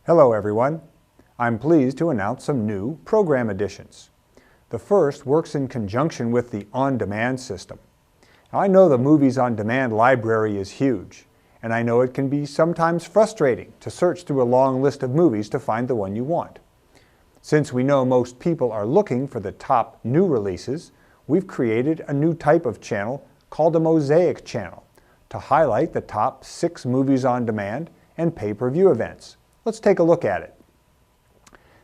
Hello everyone. I'm pleased to announce some new program additions. The first works in conjunction with the on-demand system. Now, I know the Movies on Demand library is huge, and I know it can be sometimes frustrating to search through a long list of movies to find the one you want. Since we know most people are looking for the top new releases, we've created a new type of channel called a Mosaic channel to highlight the top 6 movies on demand and pay-per-view events. Let's take a look at it.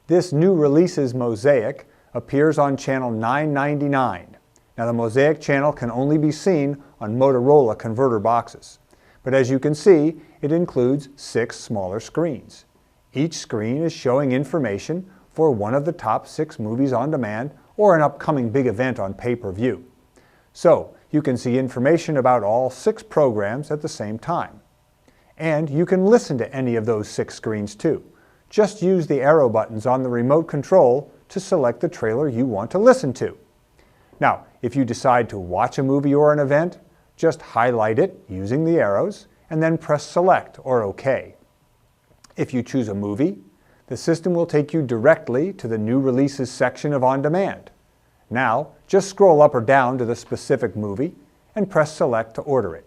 This new releases Mosaic appears on channel 999. Now the Mosaic channel can only be seen on Motorola converter boxes, but as you can see, it includes 6 smaller screens. Each screen is showing information for one of the top 6 movies on demand or an upcoming big event on pay-per-view. So you can see information about all 6 programs at the same time. And you can listen to any of those 6 screens too. Just use the arrow buttons on the remote control to select the trailer you want to listen to. Now, if you decide to watch a movie or an event, just highlight it using the arrows and then press Select or OK. If you choose a movie, the system will take you directly to the New Releases section of On Demand. Now, just scroll up or down to the specific movie and press Select to order it.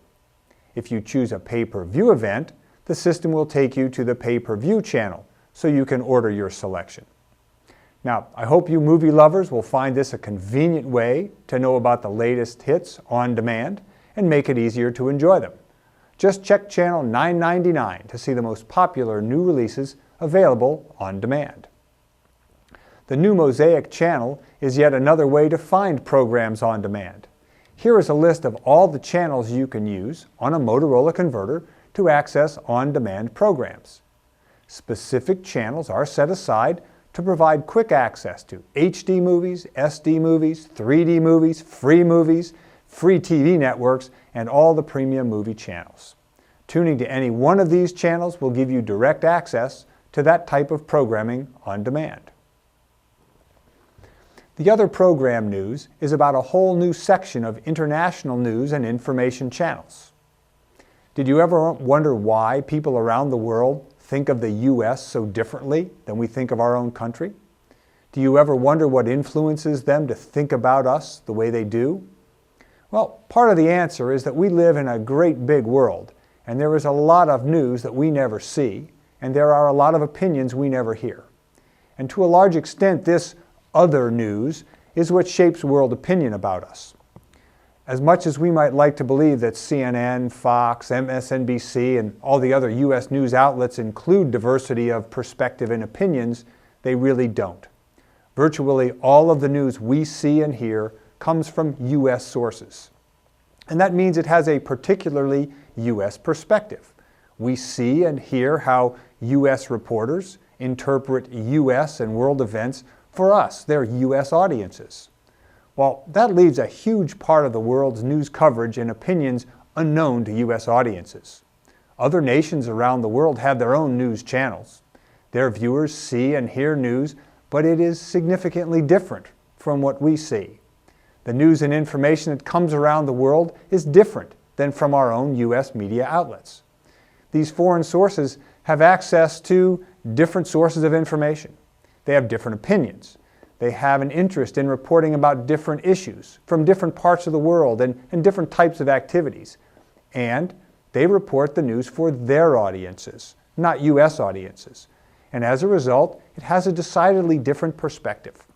If you choose a pay-per-view event, the system will take you to the pay-per-view channel so you can order your selection. Now, I hope you movie lovers will find this a convenient way to know about the latest hits on demand and make it easier to enjoy them. Just check channel 999 to see the most popular new releases available on demand. The new Mosaic channel is yet another way to find programs on demand. Here is a list of all the channels you can use on a Motorola converter to access on-demand programs. Specific channels are set aside to provide quick access to HD movies, SD movies, 3D movies, free TV networks, and all the premium movie channels. Tuning to any one of these channels will give you direct access to that type of programming on demand. The other program news is about a whole new section of international news and information channels. Did you ever wonder why people around the world think of the U.S. so differently than we think of our own country? Do you ever wonder what influences them to think about us the way they do? Well, part of the answer is that we live in a great big world, and there is a lot of news that we never see, and there are a lot of opinions we never hear. And to a large extent, this other news is what shapes world opinion about us. As much as we might like to believe that CNN, Fox, MSNBC, and all the other U.S. news outlets include diversity of perspective and opinions, they really don't. Virtually all of the news we see and hear comes from U.S. sources. And that means it has a particularly U.S. perspective. We see and hear how U.S. reporters interpret U.S. and world events for us, their U.S. audiences. Well, that leaves a huge part of the world's news coverage and opinions unknown to U.S. audiences. Other nations around the world have their own news channels. Their viewers see and hear news, but it is significantly different from what we see. The news and information that comes around the world is different than from our own U.S. media outlets. These foreign sources have access to different sources of information. They have different opinions. They have an interest in reporting about different issues from different parts of the world and different types of activities. And they report the news for their audiences, not U.S. audiences. And as a result, it has a decidedly different perspective.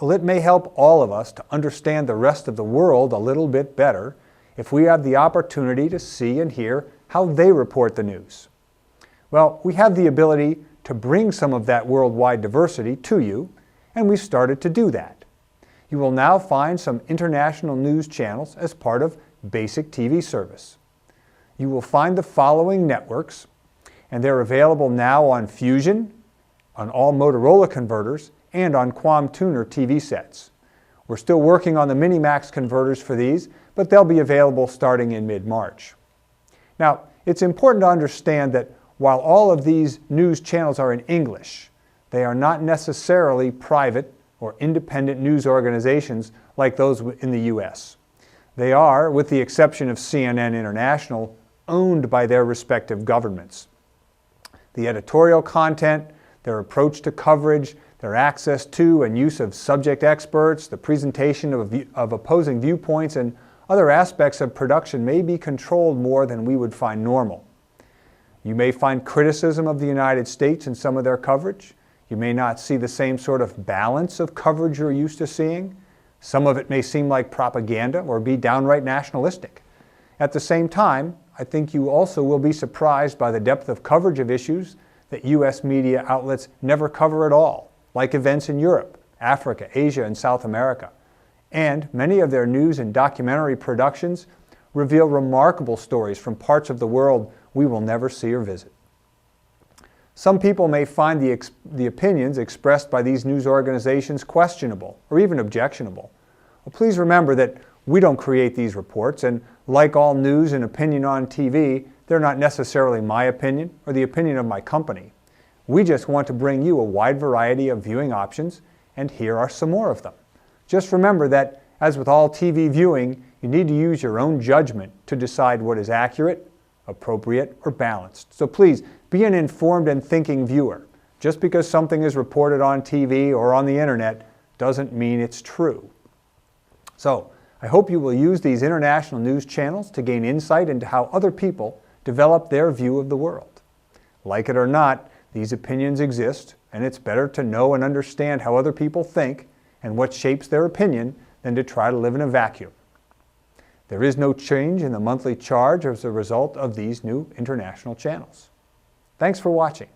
Well, it may help all of us to understand the rest of the world a little bit better if we have the opportunity to see and hear how they report the news. Well, we have the ability to bring some of that worldwide diversity to you, and we've started to do that. You will now find some international news channels as part of Basic TV service. You will find the following networks, and they're available now on Fusion, on all Motorola converters, and on Quam Tuner TV sets. We're still working on the Minimax converters for these, but they'll be available starting in mid-March. Now, it's important to understand that while all of these news channels are in English, they are not necessarily private or independent news organizations like those in the U.S. They are, with the exception of CNN International, owned by their respective governments. the editorial content, their approach to coverage, their access to and use of subject experts, the presentation of opposing viewpoints, and other aspects of production may be controlled more than we would find normal. You may find criticism of the United States in some of their coverage. You may not see the same sort of balance of coverage you're used to seeing. Some of it may seem like propaganda or be downright nationalistic. At the same time, I think you also will be surprised by the depth of coverage of issues that U.S. media outlets never cover at all, like events in Europe, Africa, Asia, and South America. And many of their news and documentary productions reveal remarkable stories from parts of the world we will never see or visit. Some people may find the opinions expressed by these news organizations questionable or even objectionable. Well, please remember that we don't create these reports, and like all news and opinion on TV, they're not necessarily my opinion or the opinion of my company. We just want to bring you a wide variety of viewing options, and here are some more of them. Just remember that, as with all TV viewing, you need to use your own judgment to decide what is accurate, appropriate, or balanced. So please, be an informed and thinking viewer. Just because something is reported on TV or on the internet doesn't mean it's true. So, I hope you will use these international news channels to gain insight into how other people develop their view of the world. Like it or not, these opinions exist, and it's better to know and understand how other people think and what shapes their opinion than to try to live in a vacuum. There is no change in the monthly charge as a result of these new international channels. Thanks for watching.